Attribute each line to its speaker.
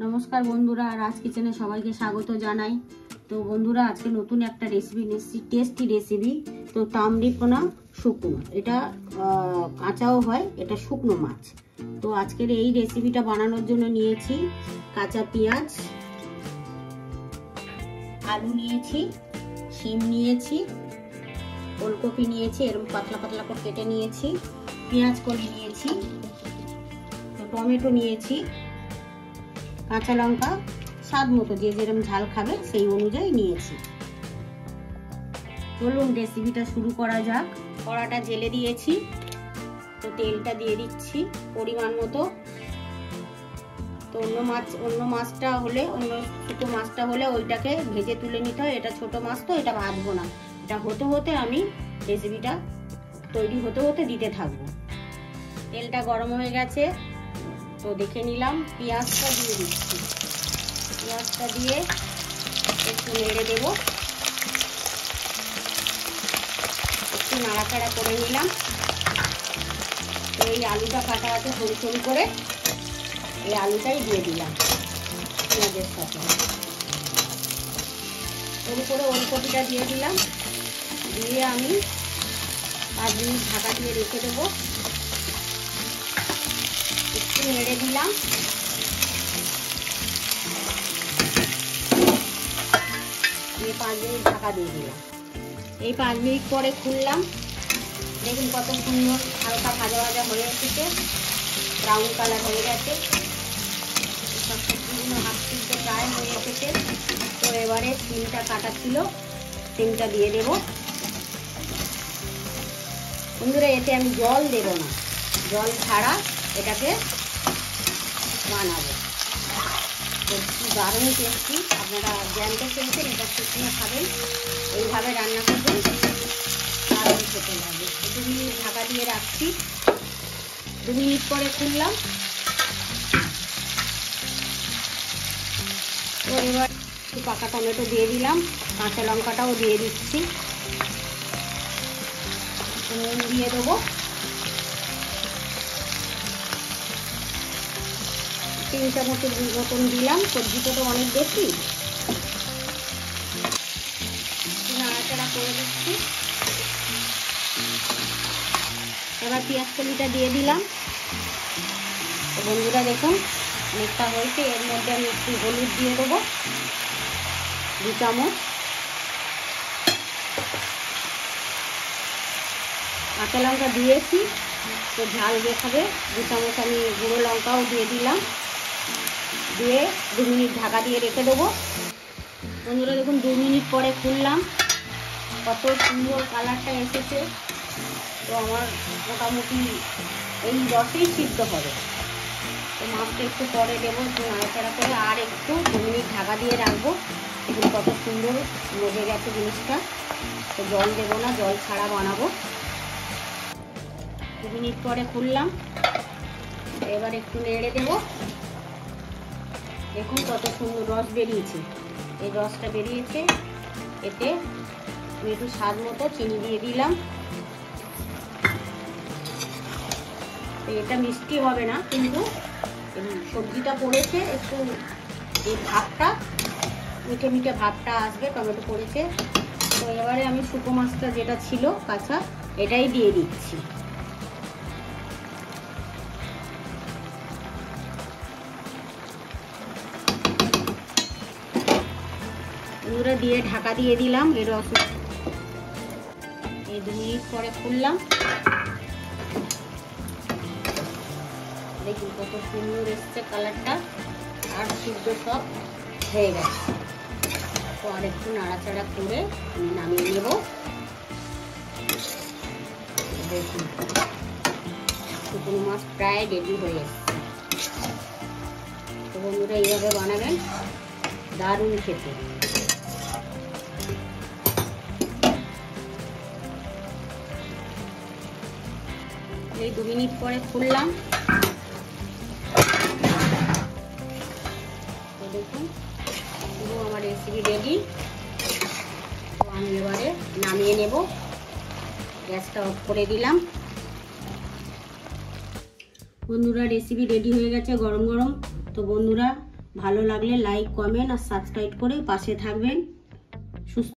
Speaker 1: নমস্কার বন্ধুরা, রাজ কিচেনে সবাইকে স্বাগত জানাই। তো বন্ধুরা, আজকে নতুন একটা রেসিপি নিচ্ছি, টেস্টি রেসিপি। তো তামড়িপোনা শুকনো, এটা কাঁচাও হয়, এটা শুকনো মাছ। তো আজকের এই রেসিপিটা বানানোর জন্য নিয়েছি কাঁচা পেঁয়াজ, আলু নিয়েছি, শিম নিয়েছি, ওলকপি নিয়েছি, এরকম পাতলা পাতলা করে কেটে নিয়েছি, পেঁয়াজ কলি নিয়েছি, টমেটো নিয়েছি, কাঁচা লঙ্কা স্বাদ মতো, যে যেরকম ঝাল খাবে সেই অনুযায়ী নিয়েছি। চলুন রেসিপিটা শুরু করা যাক। কড়াটা জেলে দিয়েছি, তো তেলটা দিয়ে দিচ্ছি পরিমাণ মতো। তো অন্য মাছটা হলে, অন্য ছোটো মাছটা হলে ওইটাকে ভেজে তুলে নিতে হয়। এটা ছোট মাছ তো এটা ভাজবো না, এটা হতে হতে আমি রেসিপিটা তৈরি হতে হতে দিতে থাকবো। তেলটা গরম হয়ে গেছে, তো দেখে নিলাম। পেঁয়াজটা দিয়ে দিচ্ছি, পেঁয়াজটা দিয়ে একটু নেড়ে দেবো, একটু নাড়াচাড়া করে নিলাম। তো এই আলুটা কাটা আছে সরু সরু করে, এই আলুটাই দিয়ে দিলাম পেঁয়াজের সাথে। সরু করে ওলকপিটা দিয়ে দিলাম, দিয়ে আমি 5 মিনিট ঢাকা দিয়ে রেখে দেবো। একটু নেড়ে দিলাম, দিয়ে 5 মিনিট ঢাকা দিয়ে দিলাম। এই 5 মিনিট পরে খুললাম, দেখুন কত সুন্দর হালকা ভাজা ভাজা হয়ে এসেছে, ব্রাউন কালার হয়ে গেছে, সব সবজিগুলো হাফ সিদ্ধ প্রায় হয়ে এসেছে। তো এবারে সিমটা কাটা ছিল, সিমটা দিয়ে দেব। বন্ধুরা, এতে আমি জল দেব না, জল ছাড়া এটাকে বানাবো। তো দারুণ টেস্টি, আপনারা জ্যান্ত খেয়েছেন, এটা শুকনো খাবেন, এইভাবে রান্না করবেন, দারুণ খেতে লাগে। 2 মিনিট ঢাকা দিয়ে রাখছি। 2 মিনিট পরে খুললাম। তো এবার একটু পাকা টমেটো দিয়ে দিলাম, কাঁচা লঙ্কাটাও দিয়ে দিচ্ছি, নুন দিয়ে দেবো, 3 চামচের মতন দিলাম। সবজিটা তো অনেক বেশি, নাড়াচাড়া করে দিচ্ছি। এবার পেঁয়াজ কলিটা দিয়ে দিলাম। তো বন্ধুরা দেখুন অনেকটা হয়েছে, এর মধ্যে আমি একটু হলুদ দিয়ে দেবো 2 চামচ, কাঁচা লঙ্কা দিয়েছি, তো ঝাল দেখাবে 2 চামচ আমি গুঁড়ো লঙ্কাও দিয়ে দিলাম, দিয়ে 2 মিনিট ঢাকা দিয়ে রেখে দেবো। বন্ধুরা দেখুন 2 মিনিট পরে খুললাম, কত সুন্দর কালারটা এসেছে। তো আমার মোটামুটি এই রসেই সিদ্ধ হবে। তো মাছটা একটু পরে দেবো, একটু নাড়াচাড়া করে, আর একটু 2 মিনিট ঢাকা দিয়ে রাখবো। দেখুন কত সুন্দর মজে গেছে জিনিসটা। তো জল দেবো না, জল ছাড়া বানাবো। 2 মিনিট পরে খুললাম, এবার একটু নেড়ে দেবো। দেখুন কত সুন্দর রস বেরিয়েছে, এই রসটা বেরিয়েছে। এতে আমি একটু স্বাদ মতো চিনি দিয়ে দিলাম। এটা মিষ্টি হবে না, কিন্তু সবজিটা পড়েছে একটু, এই ভাবটা মিঠে মিঠে ভাবটা আসবে, টমেটো পড়েছে। তো এবারে আমি শুকনো মাছটা যেটা ছিল কাঁচা, এটাই দিয়ে দিচ্ছি। পুরো দিয়ে ঢাকা দিয়ে দিলাম। এই রস এই 2 মিনিট পরে খুললাম, দেখুন কত সুন্দর এসছে কালারটা, আর সিদ্ধ সব হয়ে গেছে। তো আর একটু নাড়াচাড়া করে আমি নামিয়ে নেব। দেখুন শুকনো মাছ প্রায় রেডি হয়ে এসছে। তো বন্ধুরা এইভাবে বানাবেন, দারুণ খেতে। এই 2 মিনিট পরে খুললাম, তো দেখুন পুরো আমার রেসিপি রেডি। তো আমি এবারে নামিয়ে নেব, গ্যাসটা অফ করে দিলাম। বন্ধুরা রেসিপি রেডি হয়ে গেছে গরম গরম। তো বন্ধুরা ভালো লাগলে লাইক, কমেন্ট আর সাবস্ক্রাইব করে পাশে থাকবেন। সুস্থ